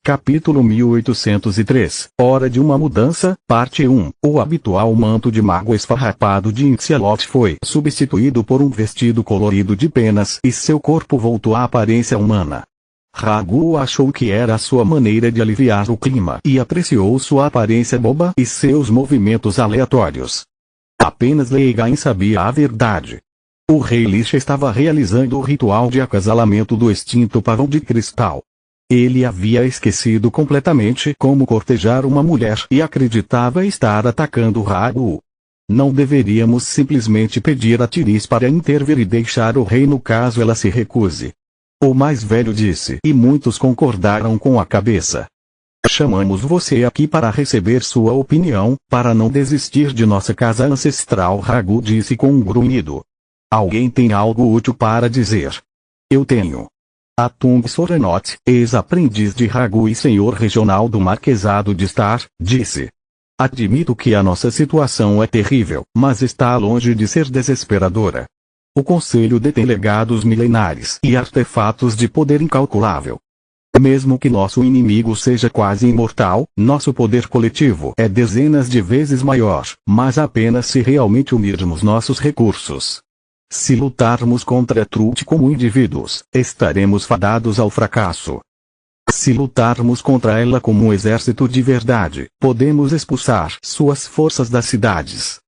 Capítulo 1803 Hora de uma mudança, parte 1. O habitual manto de mago esfarrapado de Inxialot foi substituído por um vestido colorido de penas e seu corpo voltou à aparência humana. Ragu achou que era a sua maneira de aliviar o clima e apreciou sua aparência boba e seus movimentos aleatórios. Apenas Leigain sabia a verdade. O rei Lixa estava realizando o ritual de acasalamento do extinto pavão de cristal. Ele havia esquecido completamente como cortejar uma mulher e acreditava estar atacando Ragu. Não deveríamos simplesmente pedir a Tiris para intervir e deixar o reino caso ela se recuse. O mais velho disse e muitos concordaram com a cabeça. Chamamos você aqui para receber sua opinião, para não desistir de nossa casa ancestral, Ragu disse com um grunhido. Alguém tem algo útil para dizer? Eu tenho. Atung Sorenot, ex-aprendiz de Ragu e senhor regional do Marquesado de Star, disse. Admito que a nossa situação é terrível, mas está longe de ser desesperadora. O Conselho detém legados milenares e artefatos de poder incalculável. Mesmo que nosso inimigo seja quase imortal, nosso poder coletivo é dezenas de vezes maior, mas apenas se realmente unirmos nossos recursos. Se lutarmos contra Trut como indivíduos, estaremos fadados ao fracasso. Se lutarmos contra ela como um exército de verdade, podemos expulsar suas forças das cidades.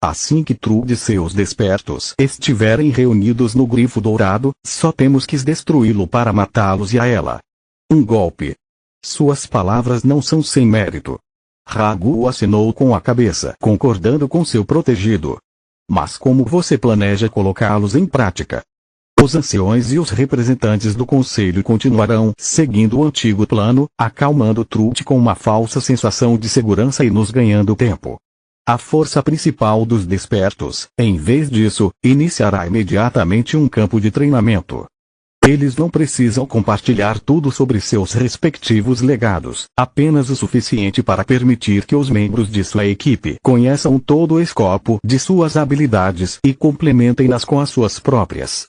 Assim que Trud e seus despertos estiverem reunidos no Grifo Dourado, só temos que destruí-lo para matá-los e a ela. Um golpe. Suas palavras não são sem mérito. Ragu assinou com a cabeça, concordando com seu protegido. Mas como você planeja colocá-los em prática? Os anciões e os representantes do conselho continuarão seguindo o antigo plano, acalmando Trut com uma falsa sensação de segurança e nos ganhando tempo. A força principal dos despertos, em vez disso, iniciará imediatamente um campo de treinamento. Eles não precisam compartilhar tudo sobre seus respectivos legados, apenas o suficiente para permitir que os membros de sua equipe conheçam todo o escopo de suas habilidades e complementem-nas com as suas próprias.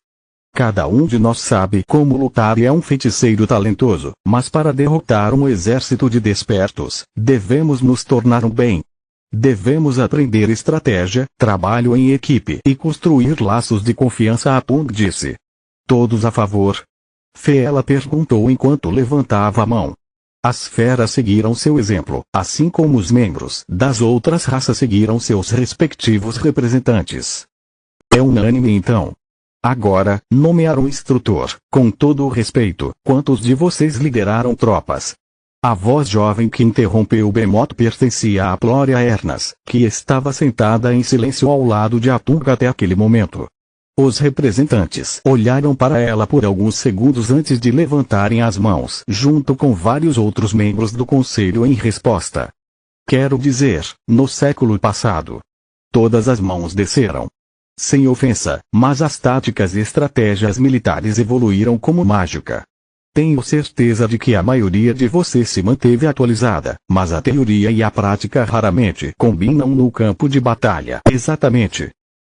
Cada um de nós sabe como lutar e é um feiticeiro talentoso, mas para derrotar um exército de despertos, devemos nos tornar um bem. Devemos aprender estratégia, trabalho em equipe e construir laços de confiança, Apung disse. Todos a favor? Feela perguntou enquanto levantava a mão. As feras seguiram seu exemplo, assim como os membros das outras raças seguiram seus respectivos representantes. É unânime então. Agora, nomear um instrutor, com todo o respeito. Quantos de vocês lideraram tropas? A voz jovem que interrompeu Bemoth pertencia a Plória Ernas, que estava sentada em silêncio ao lado de Atung até aquele momento. Os representantes olharam para ela por alguns segundos antes de levantarem as mãos, junto com vários outros membros do conselho em resposta. Quero dizer, no século passado. Todas as mãos desceram. Sem ofensa, mas as táticas e estratégias militares evoluíram como mágica. Tenho certeza de que a maioria de vocês se manteve atualizada, mas a teoria e a prática raramente combinam no campo de batalha. Exatamente.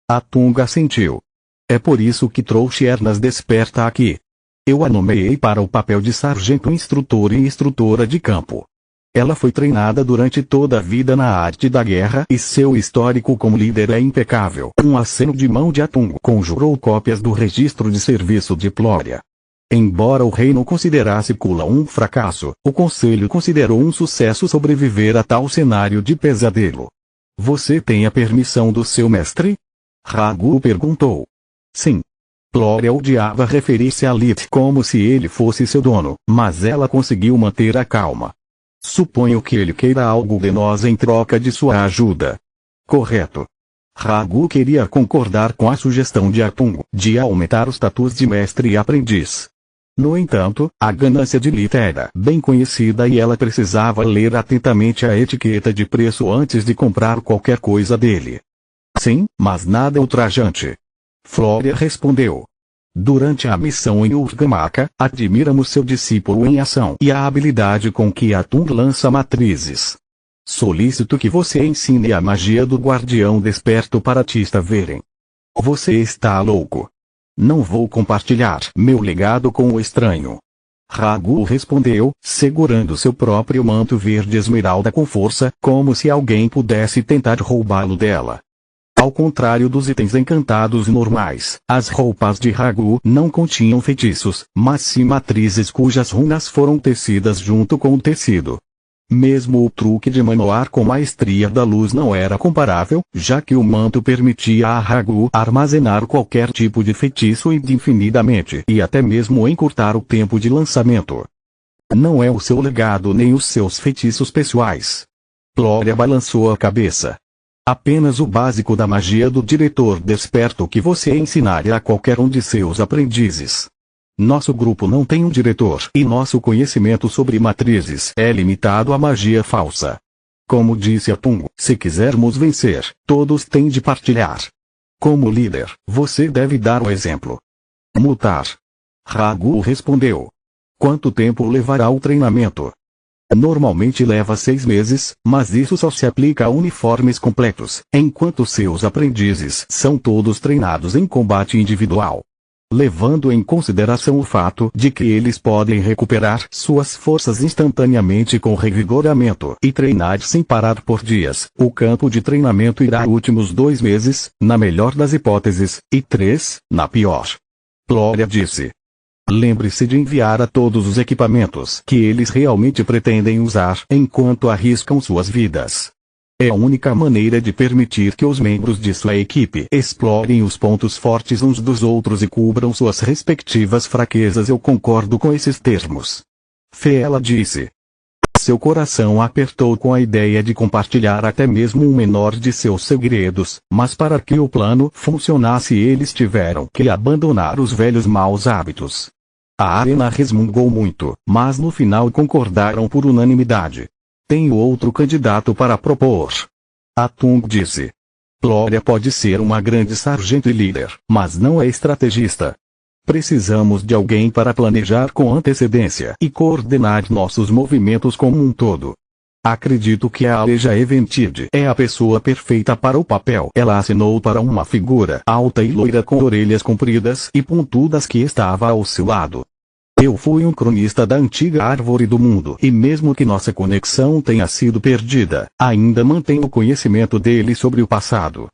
Atung assentiu. É por isso que trouxe Ernas Desperta aqui. Eu a nomeei para o papel de sargento instrutor e instrutora de campo. Ela foi treinada durante toda a vida na arte da guerra e seu histórico como líder é impecável. Um aceno de mão de Atung conjurou cópias do registro de serviço de Plória. Embora o reino considerasse Kula um fracasso, o conselho considerou um sucesso sobreviver a tal cenário de pesadelo. Você tem a permissão do seu mestre? Ragu perguntou. Sim. Plória odiava referir-se a Lith como se ele fosse seu dono, mas ela conseguiu manter a calma. Suponho que ele queira algo de nós em troca de sua ajuda. Correto. Ragu queria concordar com a sugestão de Atung de aumentar os status de mestre e aprendiz. No entanto, a ganância de Lith era bem conhecida e ela precisava ler atentamente a etiqueta de preço antes de comprar qualquer coisa dele. Sim, mas nada ultrajante. Flória respondeu. Durante a missão em Urgamaka, admiramos seu discípulo em ação e a habilidade com que Atung lança matrizes. Solicito que você ensine a magia do guardião desperto para Tista verem. Você está louco. Não vou compartilhar meu legado com o estranho. Ragu respondeu, segurando seu próprio manto verde esmeralda com força, como se alguém pudesse tentar roubá-lo dela. Ao contrário dos itens encantados normais, as roupas de Ragu não continham feitiços, mas sim matrizes cujas runas foram tecidas junto com o tecido. Mesmo o truque de manoar com maestria da luz não era comparável, já que o manto permitia a Ragu armazenar qualquer tipo de feitiço indefinidamente e até mesmo encurtar o tempo de lançamento. Não é o seu legado nem os seus feitiços pessoais. Glória balançou a cabeça. Apenas o básico da magia do diretor desperto que você ensinaria a qualquer um de seus aprendizes. Nosso grupo não tem um diretor e nosso conhecimento sobre matrizes é limitado à magia falsa. Como disse Atung, se quisermos vencer, todos têm de partilhar. Como líder, você deve dar o exemplo. Mutar. Ragu respondeu. Quanto tempo levará o treinamento? Normalmente leva 6 meses, mas isso só se aplica a uniformes completos, enquanto seus aprendizes são todos treinados em combate individual. Levando em consideração o fato de que eles podem recuperar suas forças instantaneamente com revigoramento e treinar sem parar por dias, o campo de treinamento irá últimos 2 meses, na melhor das hipóteses, e 3, na pior. Glória disse. Lembre-se de enviar a todos os equipamentos que eles realmente pretendem usar enquanto arriscam suas vidas. É a única maneira de permitir que os membros de sua equipe explorem os pontos fortes uns dos outros e cubram suas respectivas fraquezas. Eu concordo com esses termos. Fela disse. Seu coração apertou com a ideia de compartilhar até mesmo o menor de seus segredos, mas para que o plano funcionasse eles tiveram que abandonar os velhos maus hábitos. A arena resmungou muito, mas no final concordaram por unanimidade. Tenho outro candidato para propor. Atung disse. Glória pode ser uma grande sargento e líder, mas não é estrategista. Precisamos de alguém para planejar com antecedência e coordenar nossos movimentos como um todo. Acredito que a Aleja Eventide é a pessoa perfeita para o papel. Ela assinou para uma figura alta e loira com orelhas compridas e pontudas que estava ao seu lado. Eu fui um cronista da antiga árvore do mundo e mesmo que nossa conexão tenha sido perdida, ainda mantenho o conhecimento dele sobre o passado.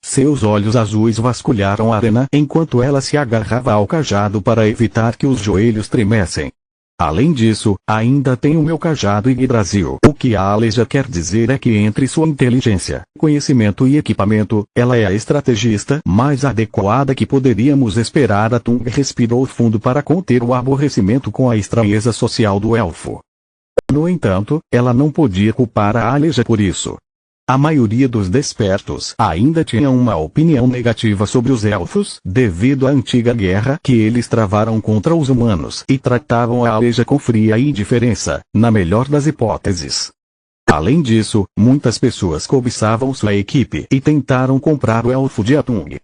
Seus olhos azuis vasculharam a arena enquanto ela se agarrava ao cajado para evitar que os joelhos tremessem. Além disso, ainda tenho meu cajado Yggdrasil. O que a Aleja quer dizer é que entre sua inteligência, conhecimento e equipamento, ela é a estrategista mais adequada que poderíamos esperar. Atung respirou fundo para conter o aborrecimento com a estranheza social do elfo. No entanto, ela não podia culpar a Aleja por isso. A maioria dos despertos ainda tinha uma opinião negativa sobre os elfos, devido à antiga guerra que eles travaram contra os humanos e tratavam a Aleja com fria indiferença, na melhor das hipóteses. Além disso, muitas pessoas cobiçavam sua equipe e tentaram comprar o elfo de Atung.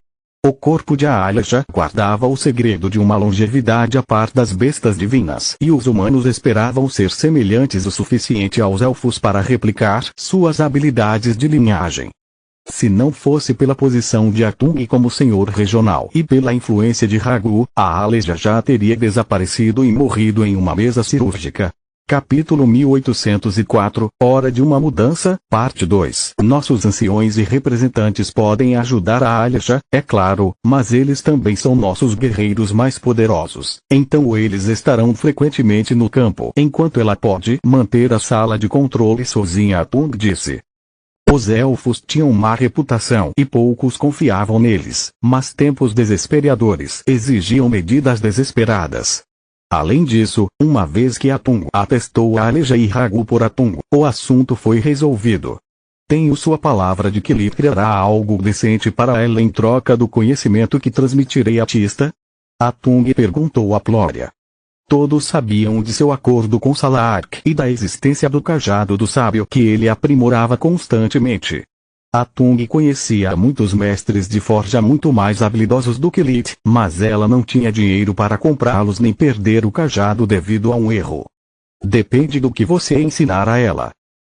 O corpo de Aleja guardava o segredo de uma longevidade a par das bestas divinas e os humanos esperavam ser semelhantes o suficiente aos elfos para replicar suas habilidades de linhagem. Se não fosse pela posição de Atung como senhor regional e pela influência de Ragu, a Aleja já teria desaparecido e morrido em uma mesa cirúrgica. Capítulo 1804, Hora de uma Mudança, Parte 2. Nossos anciões e representantes podem ajudar a Aleja, é claro, mas eles também são nossos guerreiros mais poderosos. Então eles estarão frequentemente no campo, enquanto ela pode manter a sala de controle sozinha. Atung disse. Os elfos tinham má reputação e poucos confiavam neles, mas tempos desesperadores exigiam medidas desesperadas. Além disso, uma vez que Atung atestou a Aleja e Ragu por Atung, o assunto foi resolvido. Tenho sua palavra de que lhe criará algo decente para ela em troca do conhecimento que transmitirei a Tista? Atung perguntou a Glória. Todos sabiam de seu acordo com Salark e da existência do cajado do sábio que ele aprimorava constantemente. Atung conhecia muitos mestres de forja muito mais habilidosos do que Lit, mas ela não tinha dinheiro para comprá-los nem perder o cajado devido a um erro. Depende do que você ensinar a ela.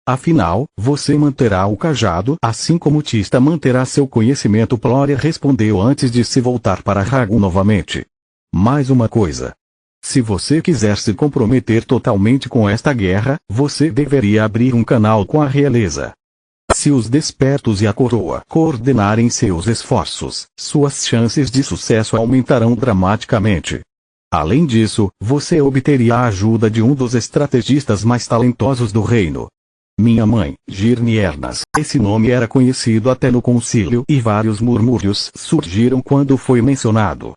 Afinal, você manterá o cajado assim como Tista manterá seu conhecimento. Glória respondeu antes de se voltar para Ragu novamente. Mais uma coisa. Se você quiser se comprometer totalmente com esta guerra, você deveria abrir um canal com a realeza. Se os despertos e a coroa coordenarem seus esforços, suas chances de sucesso aumentarão dramaticamente. Além disso, você obteria a ajuda de um dos estrategistas mais talentosos do reino. Minha mãe, Girne Ernas. Esse nome era conhecido até no concílio e vários murmúrios surgiram quando foi mencionado.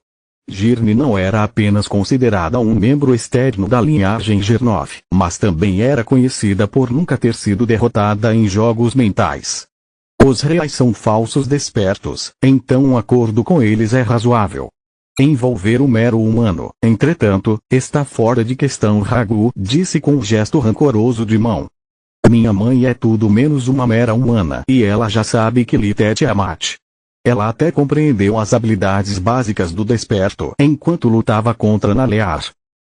Girne não era apenas considerada um membro externo da linhagem Gernov, mas também era conhecida por nunca ter sido derrotada em jogos mentais. Os reais são falsos despertos, então um acordo com eles é razoável. Envolver o mero humano, entretanto, está fora de questão. Ragu disse com um gesto rancoroso de mão. Minha mãe é tudo menos uma mera humana e ela já sabe que Litet é Amat. Ela até compreendeu as habilidades básicas do desperto enquanto lutava contra Nalear.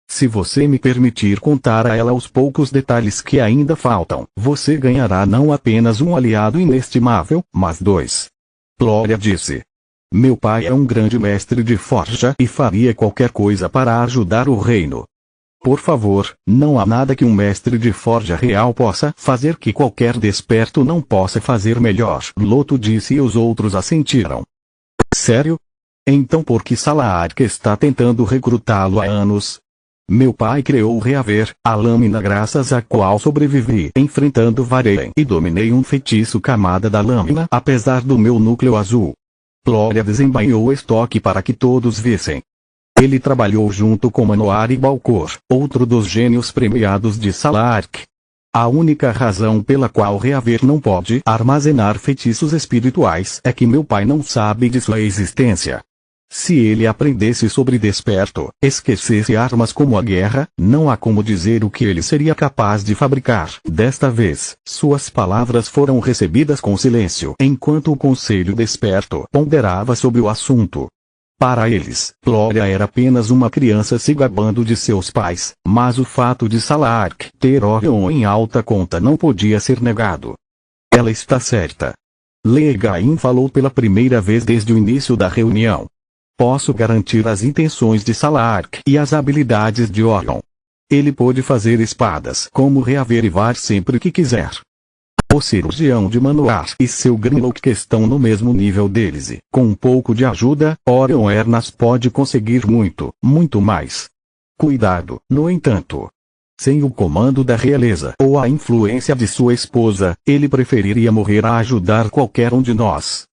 Se você me permitir contar a ela os poucos detalhes que ainda faltam, você ganhará não apenas um aliado inestimável, mas dois. Glória disse. Meu pai é um grande mestre de forja e faria qualquer coisa para ajudar o reino. Por favor, não há nada que um mestre de forja real possa fazer que qualquer desperto não possa fazer melhor. Loto disse e os outros assentiram. Sério? Então por que Salaark está tentando recrutá-lo há anos? Meu pai criou o Reaver, a lâmina graças à qual sobrevivi enfrentando Vareen e dominei um feitiço camada da lâmina apesar do meu núcleo azul. Glória desembainhou o estoque para que todos vissem. Ele trabalhou junto com Manoar e Balcor, outro dos gênios premiados de Salaark. A única razão pela qual Reaver não pode armazenar feitiços espirituais é que meu pai não sabe de sua existência. Se ele aprendesse sobre desperto, esquecesse armas como a guerra, não há como dizer o que ele seria capaz de fabricar. Desta vez, suas palavras foram recebidas com silêncio enquanto o conselho desperto ponderava sobre o assunto. Para eles, Glória era apenas uma criança se gabando de seus pais, mas o fato de Salaark ter Orion em alta conta não podia ser negado. Ela está certa. Legain falou pela primeira vez desde o início da reunião. Posso garantir as intenções de Salaark e as habilidades de Orion. Ele pode fazer espadas como reaverivar sempre que quiser. O cirurgião de Manoar e seu Grimlock estão no mesmo nível deles e, com um pouco de ajuda, Orion Ernas pode conseguir muito, muito mais. Cuidado, no entanto. Sem o comando da realeza ou a influência de sua esposa, ele preferiria morrer a ajudar qualquer um de nós.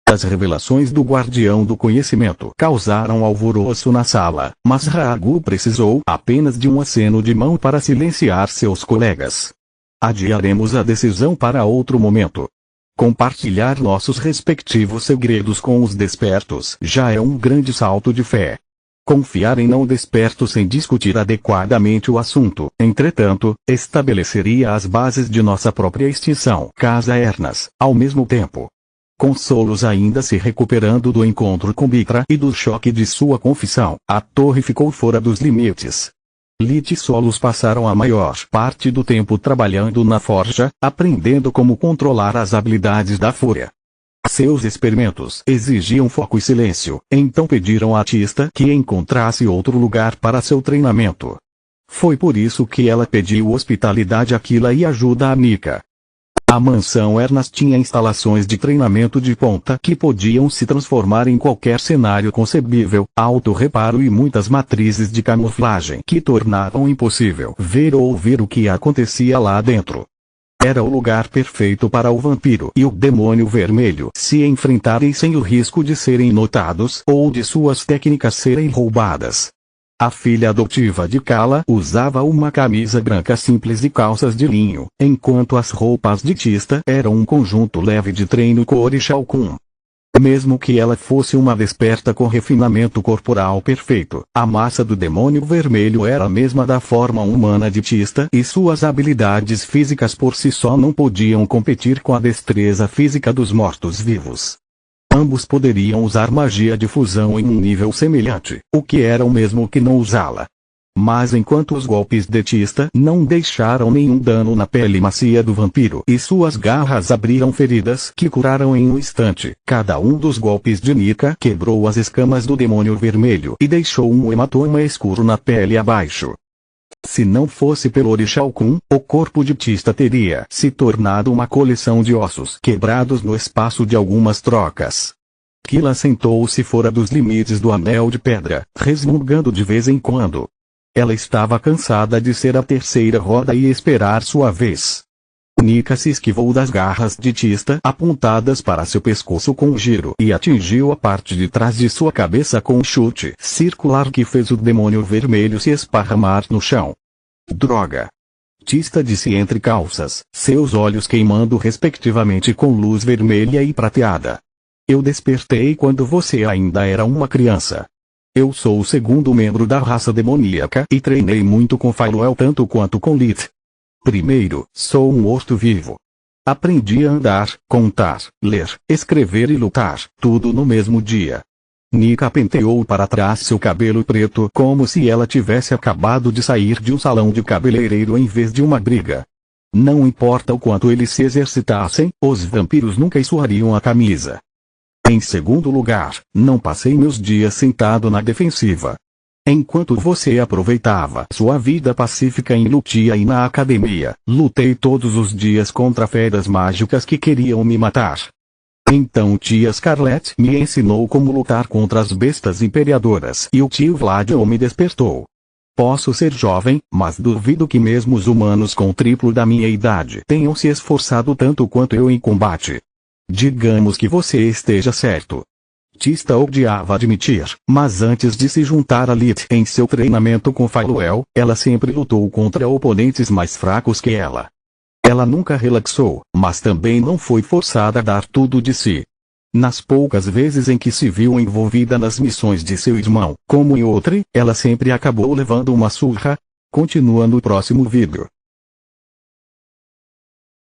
As revelações do Guardião do Conhecimento causaram alvoroço na sala, mas Ragu precisou apenas de um aceno de mão para silenciar seus colegas. Adiaremos a decisão para outro momento. Compartilhar nossos respectivos segredos com os despertos já é um grande salto de fé. Confiar em não despertos sem discutir adequadamente o assunto, entretanto, estabeleceria as bases de nossa própria extinção. Casa Ernas, ao mesmo tempo. Consolos ainda se recuperando do encontro com Bikra e do choque de sua confissão, a torre ficou fora dos limites. Lit e Solos passaram a maior parte do tempo trabalhando na forja, aprendendo como controlar as habilidades da fúria. Seus experimentos exigiam foco e silêncio, então pediram à artista que encontrasse outro lugar para seu treinamento. Foi por isso que ela pediu hospitalidade a Kila e ajuda a Nika. A mansão Ernas tinha instalações de treinamento de ponta que podiam se transformar em qualquer cenário concebível, auto-reparo e muitas matrizes de camuflagem que tornavam impossível ver ou ouvir o que acontecia lá dentro. Era o lugar perfeito para o vampiro e o demônio vermelho se enfrentarem sem o risco de serem notados ou de suas técnicas serem roubadas. A filha adotiva de Kala usava uma camisa branca simples e calças de linho, enquanto as roupas de Tista eram um conjunto leve de treino Korishalkun. Mesmo que ela fosse uma desperta com refinamento corporal perfeito, a massa do demônio vermelho era a mesma da forma humana de Tista e suas habilidades físicas por si só não podiam competir com a destreza física dos mortos-vivos. Ambos poderiam usar magia de fusão em um nível semelhante, o que era o mesmo que não usá-la. Mas enquanto os golpes de Tista não deixaram nenhum dano na pele macia do vampiro e suas garras abriram feridas que curaram em um instante, cada um dos golpes de Nika quebrou as escamas do demônio vermelho e deixou um hematoma escuro na pele abaixo. Se não fosse pelo Orixá Okun, o corpo de Tista teria se tornado uma coleção de ossos quebrados no espaço de algumas trocas. Kila sentou-se fora dos limites do anel de pedra, resmungando de vez em quando. Ela estava cansada de ser a terceira roda e esperar sua vez. Nika se esquivou das garras de Tista apontadas para seu pescoço com um giro e atingiu a parte de trás de sua cabeça com um chute circular que fez o demônio vermelho se esparramar no chão. Droga! Tista disse entre calças, seus olhos queimando respectivamente com luz vermelha e prateada. Eu despertei quando você ainda era uma criança. Eu sou o segundo membro da raça demoníaca e treinei muito com Faeluel tanto quanto com Lith. Primeiro, sou um morto-vivo. Aprendi a andar, contar, ler, escrever e lutar, tudo no mesmo dia. Nika penteou para trás seu cabelo preto como se ela tivesse acabado de sair de um salão de cabeleireiro em vez de uma briga. Não importa o quanto eles se exercitassem, os vampiros nunca essuariam a camisa. Em segundo lugar, não passei meus dias sentado na defensiva. Enquanto você aproveitava sua vida pacífica em Lutia e na academia, lutei todos os dias contra feras mágicas que queriam me matar. Então tia Scarlet me ensinou como lutar contra as bestas imperiadoras e o tio Vladio me despertou. Posso ser jovem, mas duvido que mesmo os humanos com o triplo da minha idade tenham se esforçado tanto quanto eu em combate. Digamos que você esteja certo. Tista odiava admitir, mas antes de se juntar a Lith em seu treinamento com Faeluel, ela sempre lutou contra oponentes mais fracos que ela. Ela nunca relaxou, mas também não foi forçada a dar tudo de si. Nas poucas vezes em que se viu envolvida nas missões de seu irmão, como em outra, ela sempre acabou levando uma surra. Continua no próximo vídeo.